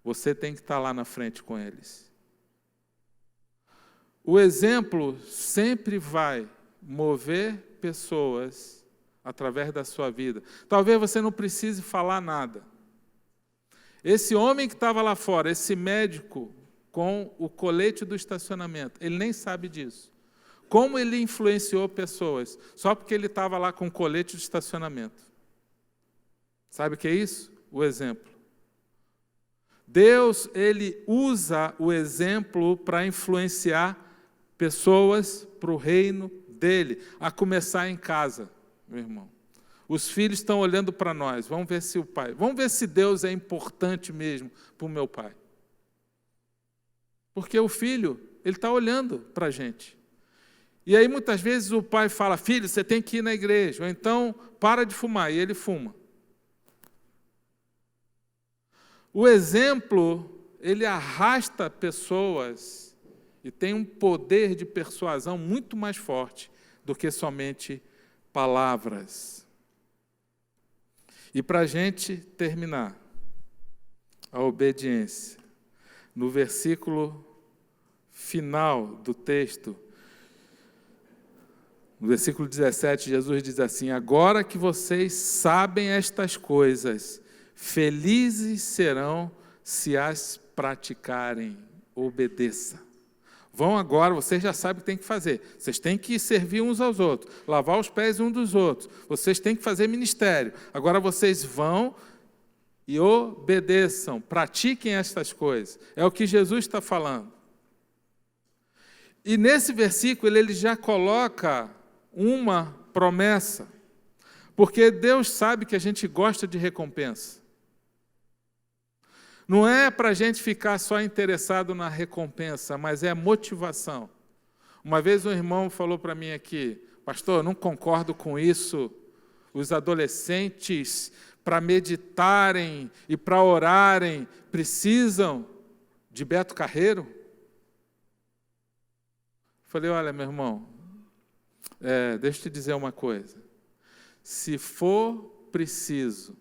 Speaker 1: você tem que estar lá na frente com eles. O exemplo sempre vai mover pessoas através da sua vida. Talvez você não precise falar nada. Esse homem que estava lá fora, esse médico com o colete do estacionamento, ele nem sabe disso. Como ele influenciou pessoas, só porque ele estava lá com colete de estacionamento. Sabe o que é isso? O exemplo. Deus, ele usa o exemplo para influenciar pessoas para o reino dele, a começar em casa, meu irmão. Os filhos estão olhando para nós, vamos ver se Deus é importante mesmo para o meu pai. Porque o filho, ele está olhando para a gente. E aí, muitas vezes, o pai fala, filho, você tem que ir na igreja, ou então, para de fumar, e ele fuma. O exemplo, ele arrasta pessoas e tem um poder de persuasão muito mais forte do que somente palavras. E para a gente terminar, a obediência. No versículo final do texto, no versículo 17, Jesus diz assim, agora que vocês sabem estas coisas, felizes serão se as praticarem, obedeça. Vão agora, vocês já sabem o que tem que fazer. Vocês têm que servir uns aos outros, lavar os pés uns dos outros. Vocês têm que fazer ministério. Agora vocês vão e obedeçam, pratiquem estas coisas. É o que Jesus está falando. E nesse versículo ele já coloca uma promessa, porque Deus sabe que a gente gosta de recompensa. Não é para a gente ficar só interessado na recompensa, mas é motivação. Uma vez um irmão falou para mim aqui, pastor, eu não concordo com isso, os adolescentes, para meditarem e para orarem, precisam de Beto Carreiro? Falei, olha, meu irmão, deixa eu te dizer uma coisa. Se for preciso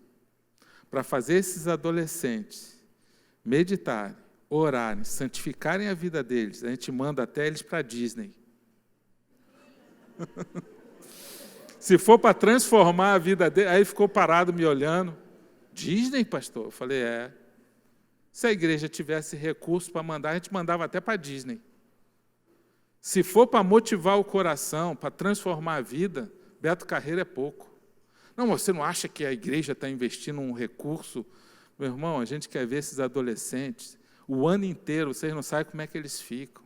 Speaker 1: para fazer esses adolescentes meditarem, orarem, santificarem a vida deles, a gente manda até eles para a Disney. Se for para transformar a vida deles, aí ficou parado me olhando. Disney, pastor? Eu falei, Se a igreja tivesse recurso para mandar, a gente mandava até para a Disney. Se for para motivar o coração, para transformar a vida, Beto Carreiro é pouco. Não, você não acha que a igreja está investindo um recurso? Meu irmão, a gente quer ver esses adolescentes, o ano inteiro, vocês não sabem como é que eles ficam,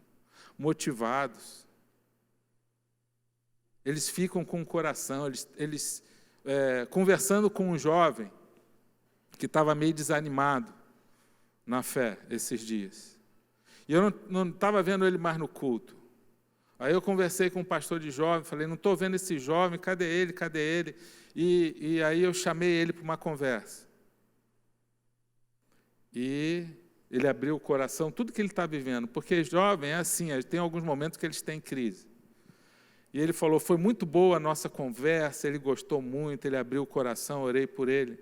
Speaker 1: motivados. Eles ficam com o coração, eles conversando com um jovem que estava meio desanimado na fé esses dias. E eu não estava vendo ele mais no culto. Aí eu conversei com um pastor de jovem, falei, não estou vendo esse jovem, cadê ele, cadê ele? E aí eu chamei ele para uma conversa. E ele abriu o coração, tudo que ele está vivendo, porque jovem é assim, tem alguns momentos que eles têm crise. E ele falou, foi muito boa a nossa conversa, ele gostou muito, ele abriu o coração, orei por ele.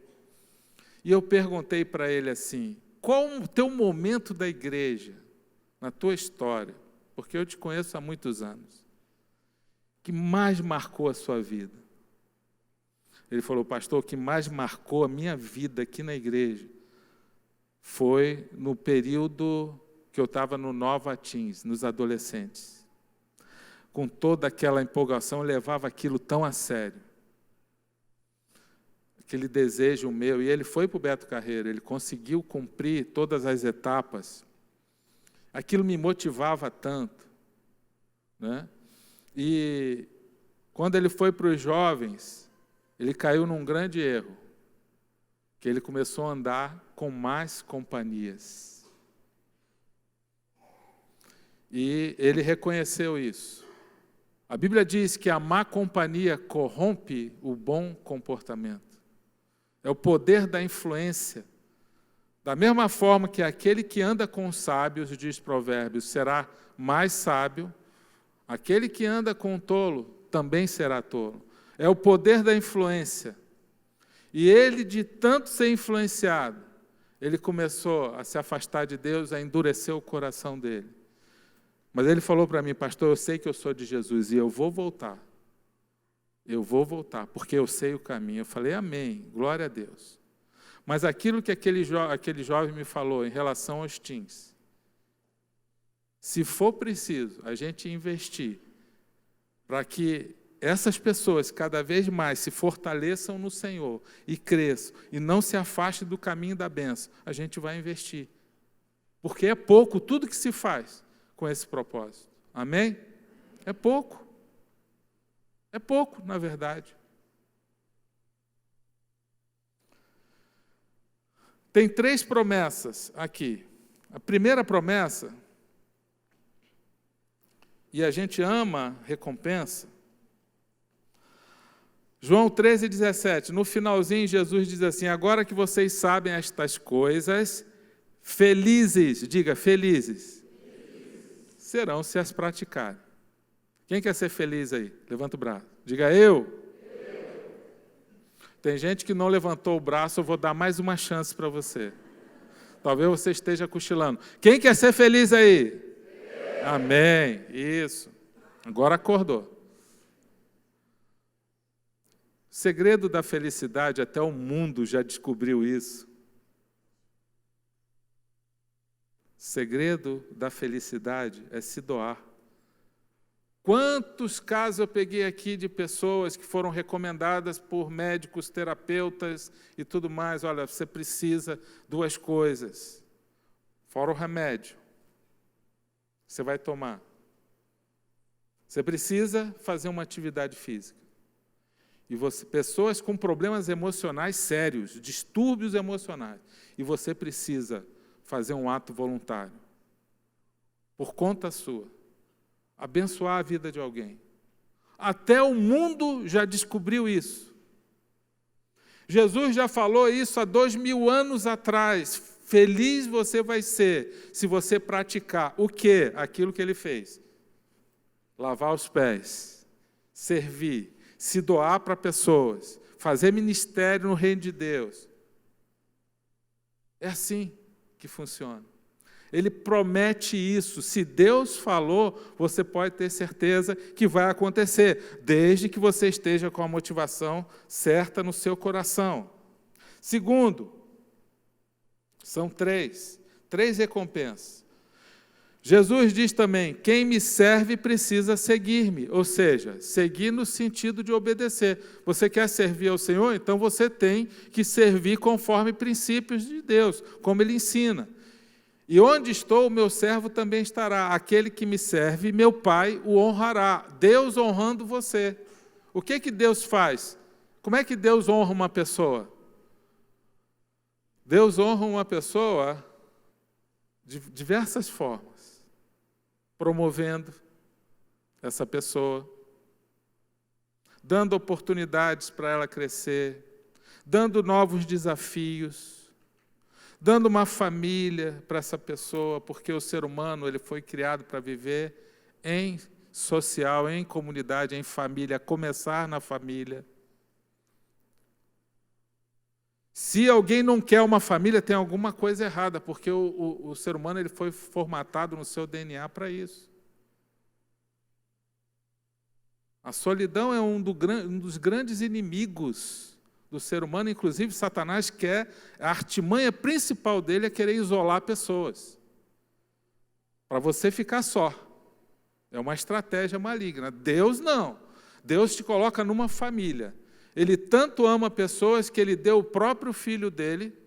Speaker 1: E eu perguntei para ele assim, qual o teu momento da igreja, na tua história, porque eu te conheço há muitos anos, que mais marcou a sua vida? Ele falou, pastor, o que mais marcou a minha vida aqui na igreja foi no período que eu estava no Nova Teens, nos adolescentes. Com toda aquela empolgação, eu levava aquilo tão a sério. Aquele desejo meu. E ele foi para o Beto Carreiro, ele conseguiu cumprir todas as etapas. Aquilo me motivava tanto. Né? E quando ele foi para os jovens, ele caiu num grande erro, que ele começou a andar com más companhias. E ele reconheceu isso. A Bíblia diz que a má companhia corrompe o bom comportamento. É o poder da influência. Da mesma forma que aquele que anda com os sábios, diz Provérbios, será mais sábio, aquele que anda com o tolo também será tolo. É o poder da influência. E ele, de tanto ser influenciado, ele começou a se afastar de Deus, a endurecer o coração dele. Mas ele falou para mim, pastor, eu sei que eu sou de Jesus e eu vou voltar. Eu vou voltar, porque eu sei o caminho. Eu falei, amém, glória a Deus. Mas aquilo que aquele jovem me falou em relação aos teens, se for preciso a gente investir para que essas pessoas cada vez mais se fortaleçam no Senhor e cresçam e não se afastem do caminho da bênção, a gente vai investir. Porque é pouco tudo que se faz com esse propósito. Amém? É pouco. É pouco, na verdade. Tem 3 promessas aqui. A primeira promessa, e a gente ama recompensa, João 13,17, no finalzinho Jesus diz assim, agora que vocês sabem estas coisas, felizes, diga, felizes, serão se as praticarem. Quem quer ser feliz aí? Levanta o braço. Diga, eu. Tem gente que não levantou o braço, eu vou dar mais uma chance para você. Talvez você esteja cochilando. Quem quer ser feliz aí? Amém. Isso. Agora acordou. O segredo da felicidade, até o mundo já descobriu isso. segredo da felicidade é se doar. Quantos casos eu peguei aqui de pessoas que foram recomendadas por médicos, terapeutas e tudo mais. Olha, você precisa duas coisas, fora o remédio que você vai tomar. Você precisa fazer uma atividade física. E pessoas com problemas emocionais sérios, distúrbios emocionais, e você precisa fazer um ato voluntário, por conta sua. Abençoar a vida de alguém. Até o mundo já descobriu isso. Jesus já falou isso há 2000 anos atrás. Feliz você vai ser se você praticar o quê? Aquilo que ele fez. Lavar os pés, servir, se doar para pessoas, fazer ministério no reino de Deus. É assim que funciona. Ele promete isso. Se Deus falou, você pode ter certeza que vai acontecer, desde que você esteja com a motivação certa no seu coração. Segundo, são três recompensas. Jesus diz também, quem me serve precisa seguir-me, ou seja, seguir no sentido de obedecer. Você quer servir ao Senhor? Então você tem que servir conforme princípios de Deus, como Ele ensina. E onde estou, o meu servo também estará. Aquele que me serve, meu Pai o honrará. Deus honrando você. O que Deus faz? Como é que Deus honra uma pessoa? Deus honra uma pessoa de diversas formas. Promovendo essa pessoa, dando oportunidades para ela crescer, dando novos desafios, dando uma família para essa pessoa, porque o ser humano ele foi criado para viver em social, em comunidade, em família, começar na família. Se alguém não quer uma família, tem alguma coisa errada, porque o ser humano ele foi formatado no seu DNA para isso. A solidão é um dos grandes inimigos do ser humano, inclusive Satanás quer, a artimanha principal dele é querer isolar pessoas, para você ficar só. É uma estratégia maligna. Deus não. Deus te coloca numa família. Ele tanto ama pessoas que Ele deu o próprio Filho dele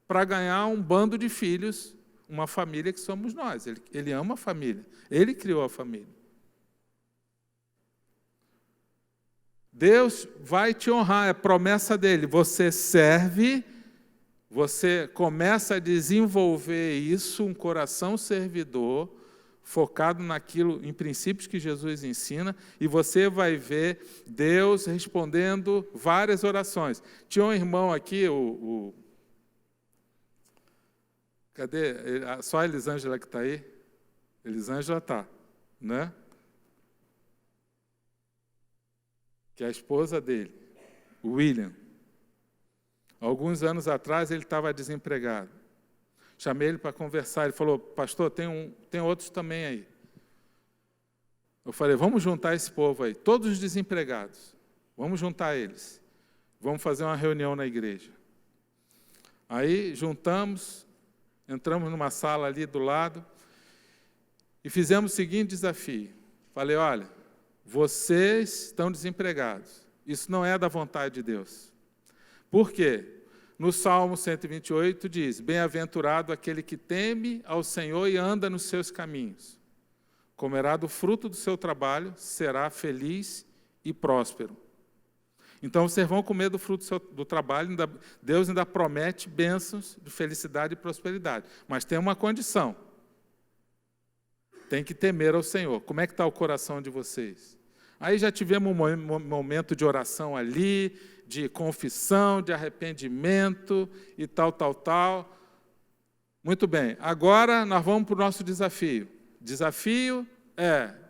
Speaker 1: para ganhar um bando de filhos, uma família que somos nós. Ele ama a família. Ele criou a família. Deus vai te honrar, é promessa dele. Você serve, você começa a desenvolver isso, um coração servidor, focado naquilo, em princípios que Jesus ensina, e você vai ver Deus respondendo várias orações. Tinha um irmão aqui, cadê? Só a Elisângela que está aí? Elisângela está, né? Que é a esposa dele, o William. Alguns anos atrás ele estava desempregado. Chamei ele para conversar, ele falou, pastor, tem outros também aí. Eu falei, vamos juntar esse povo aí, todos os desempregados, vamos juntar eles. Vamos fazer uma reunião na igreja. Aí juntamos, entramos numa sala ali do lado e fizemos o seguinte desafio. Falei, olha, vocês estão desempregados. Isso não é da vontade de Deus. Por quê? No Salmo 128 diz, bem-aventurado aquele que teme ao Senhor e anda nos seus caminhos. Comerá do fruto do seu trabalho, será feliz e próspero. Então, vocês vão comer do fruto do trabalho, Deus ainda promete bênçãos de felicidade e prosperidade. Mas tem uma condição. Tem que temer ao Senhor. Como é que está o coração de vocês? Aí já tivemos um momento de oração ali, de confissão, de arrependimento e tal. Muito bem, agora nós vamos para o nosso desafio. Desafio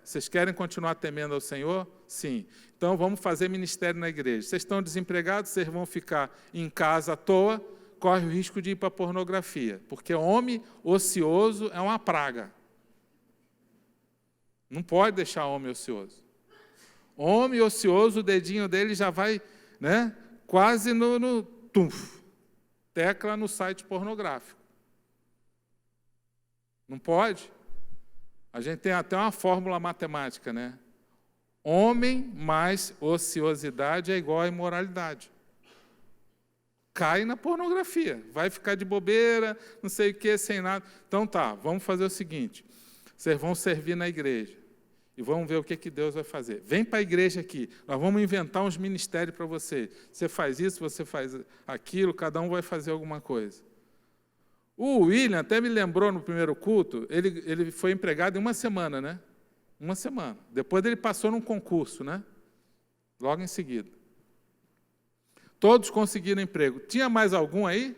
Speaker 1: vocês querem continuar temendo ao Senhor? Sim. Então vamos fazer ministério na igreja. Vocês estão desempregados, vocês vão ficar em casa à toa, corre o risco de ir para a pornografia, porque homem ocioso é uma praga. Não pode deixar homem ocioso. Homem ocioso, o dedinho dele já vai, né, quase no tecla no site pornográfico. Não pode. A gente tem até uma fórmula matemática, né? Homem mais ociosidade é igual a imoralidade. Cai na pornografia, vai ficar de bobeira, não sei o que, sem nada. Então tá, vamos fazer o seguinte, vocês vão servir na igreja e vamos ver o que Deus vai fazer. Vem para a igreja aqui, nós vamos inventar uns ministérios para você. Você faz isso, você faz aquilo, cada um vai fazer alguma coisa. O William até me lembrou no primeiro culto, ele foi empregado em uma semana, né? Uma semana. Depois ele passou num concurso, né? Logo em seguida. Todos conseguiram emprego. Tinha mais algum aí?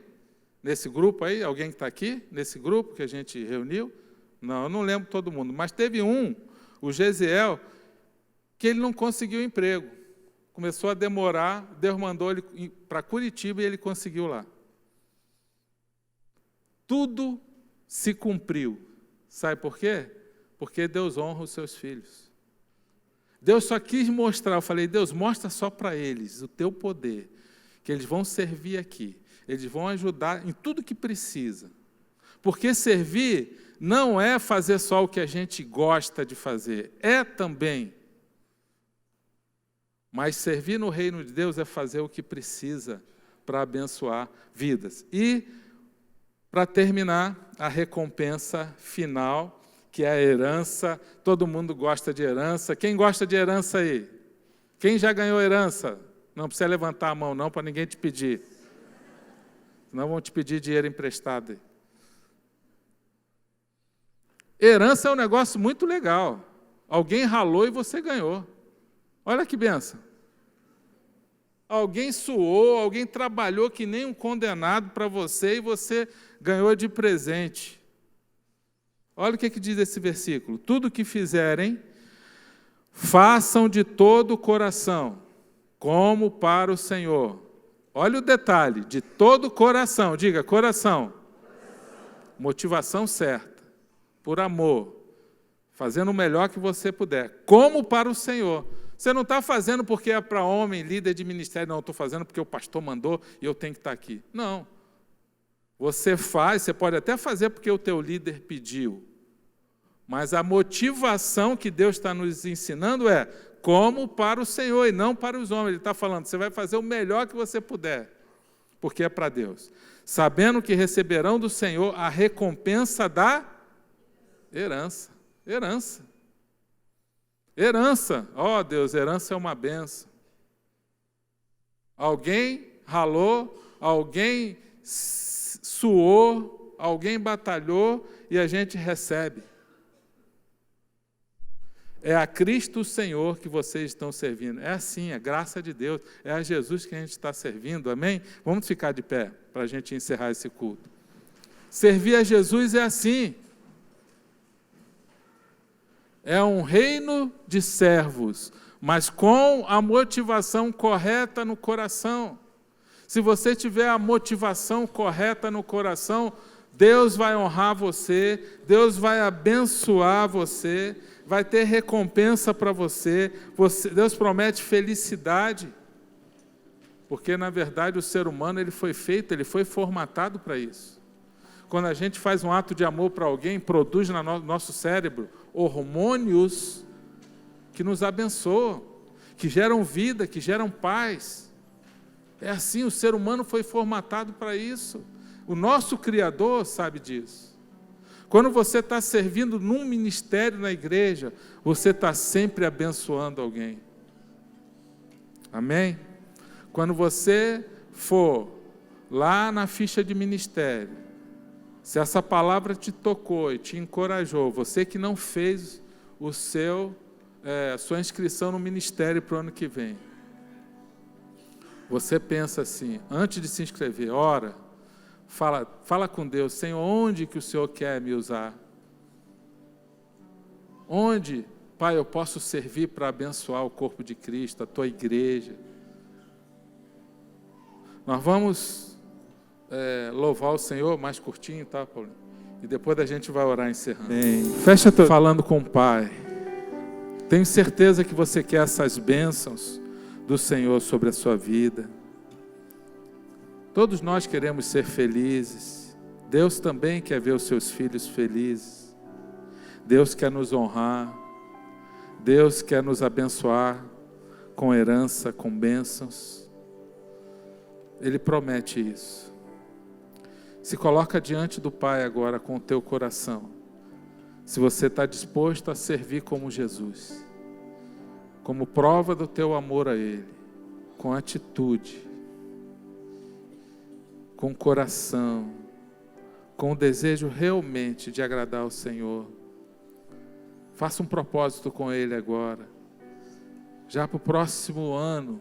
Speaker 1: Nesse grupo aí? Alguém que está aqui? Nesse grupo que a gente reuniu? Não, eu não lembro todo mundo. Mas teve um, o Gesiel, que ele não conseguiu emprego. Começou a demorar, Deus mandou ele para Curitiba e ele conseguiu lá. Tudo se cumpriu. Sabe por quê? Porque Deus honra os seus filhos. Deus só quis mostrar, eu falei, Deus, mostra só para eles o teu poder, que eles vão servir aqui, eles vão ajudar em tudo que precisa. Porque servir não é fazer só o que a gente gosta de fazer, é também. Mas servir no reino de Deus é fazer o que precisa para abençoar vidas. E, para terminar, a recompensa final, que é a herança. Todo mundo gosta de herança. Quem gosta de herança aí? Quem já ganhou herança? Não precisa levantar a mão, não, para ninguém te pedir. Senão vão te pedir dinheiro emprestado. Herança é um negócio muito legal. Alguém ralou e você ganhou. Olha que benção. Alguém suou, alguém trabalhou que nem um condenado para você e você ganhou de presente. Olha o que diz esse versículo. Tudo que fizerem, façam de todo o coração, como para o Senhor. Olha o detalhe, de todo o coração. Diga, coração. Motivação certa, por amor, fazendo o melhor que você puder, como para o Senhor. Você não está fazendo porque é para homem, líder de ministério, não, estou fazendo porque o pastor mandou e eu tenho que estar aqui. Não. Você faz, você pode até fazer porque o teu líder pediu, mas a motivação que Deus está nos ensinando é como para o Senhor e não para os homens. Ele está falando, você vai fazer o melhor que você puder, porque é para Deus. Sabendo que receberão do Senhor a recompensa da herança. Herança. Herança. Ó Deus, herança é uma benção. Alguém ralou, alguém suou, alguém batalhou e a gente recebe. É a Cristo Senhor que vocês estão servindo. É assim, é graça de Deus. É a Jesus que a gente está servindo, amém? Vamos ficar de pé para a gente encerrar esse culto. Servir a Jesus é assim. É um reino de servos, mas com a motivação correta no coração. Se você tiver a motivação correta no coração, Deus vai honrar você, Deus vai abençoar você, vai ter recompensa para você, Deus promete felicidade, porque, na verdade, o ser humano ele foi feito, ele foi formatado para isso. Quando a gente faz um ato de amor para alguém, produz no nosso cérebro hormônios que nos abençoam, que geram vida, que geram paz. É assim, o ser humano foi formatado para isso. O nosso Criador sabe disso. Quando você está servindo num ministério na igreja, você está sempre abençoando alguém. Amém? Quando você for lá na ficha de ministério, se essa palavra te tocou e te encorajou, você que não fez a sua inscrição no ministério para o ano que vem, você pensa assim, antes de se inscrever, ora, fala com Deus, Senhor, onde que o Senhor quer me usar? Onde, Pai, eu posso servir para abençoar o corpo de Cristo, a tua igreja? Nós vamos louvar o Senhor mais curtinho, tá, Paulinho? E depois a gente vai orar encerrando. Bem, fecha falando com o Pai. Tenho certeza que você quer essas bênçãos do Senhor sobre a sua vida. Todos nós queremos ser felizes. Deus também quer ver os seus filhos felizes. Deus quer nos honrar. Deus quer nos abençoar com herança, com bênçãos. Ele promete isso. Se coloca diante do Pai agora com o teu coração. Se você está disposto a servir como Jesus, como prova do teu amor a Ele, com atitude, com coração, com o desejo realmente de agradar ao Senhor, faça um propósito com Ele agora, já para o próximo ano,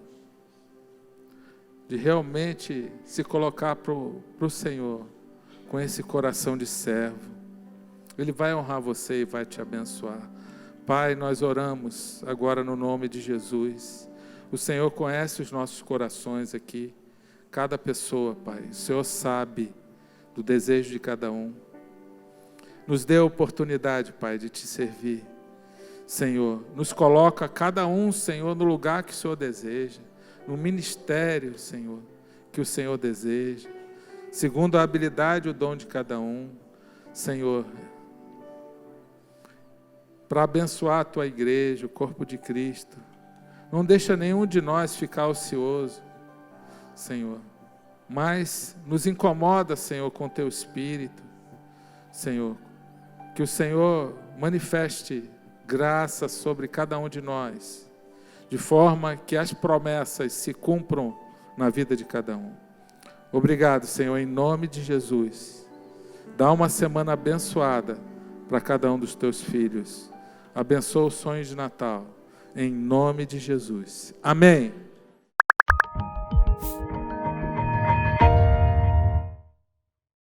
Speaker 1: de realmente se colocar para o Senhor, com esse coração de servo. Ele vai honrar você e vai te abençoar. Pai, nós oramos agora no nome de Jesus. O Senhor conhece os nossos corações aqui, cada pessoa, Pai. O Senhor sabe do desejo de cada um. Nos dê a oportunidade, Pai, de te servir. Senhor, nos coloca cada um, Senhor, no lugar que o Senhor deseja, no ministério, Senhor, que o Senhor deseja, segundo a habilidade e o dom de cada um, Senhor, para abençoar a Tua igreja, o corpo de Cristo. Não deixa nenhum de nós ficar ocioso, Senhor, mas nos incomoda, Senhor, com Teu Espírito, Senhor, que o Senhor manifeste graça sobre cada um de nós, de forma que as promessas se cumpram na vida de cada um. Obrigado, Senhor, em nome de Jesus. Dá uma semana abençoada para cada um dos Teus filhos. Abençoa os sonhos de Natal, em nome de Jesus. Amém.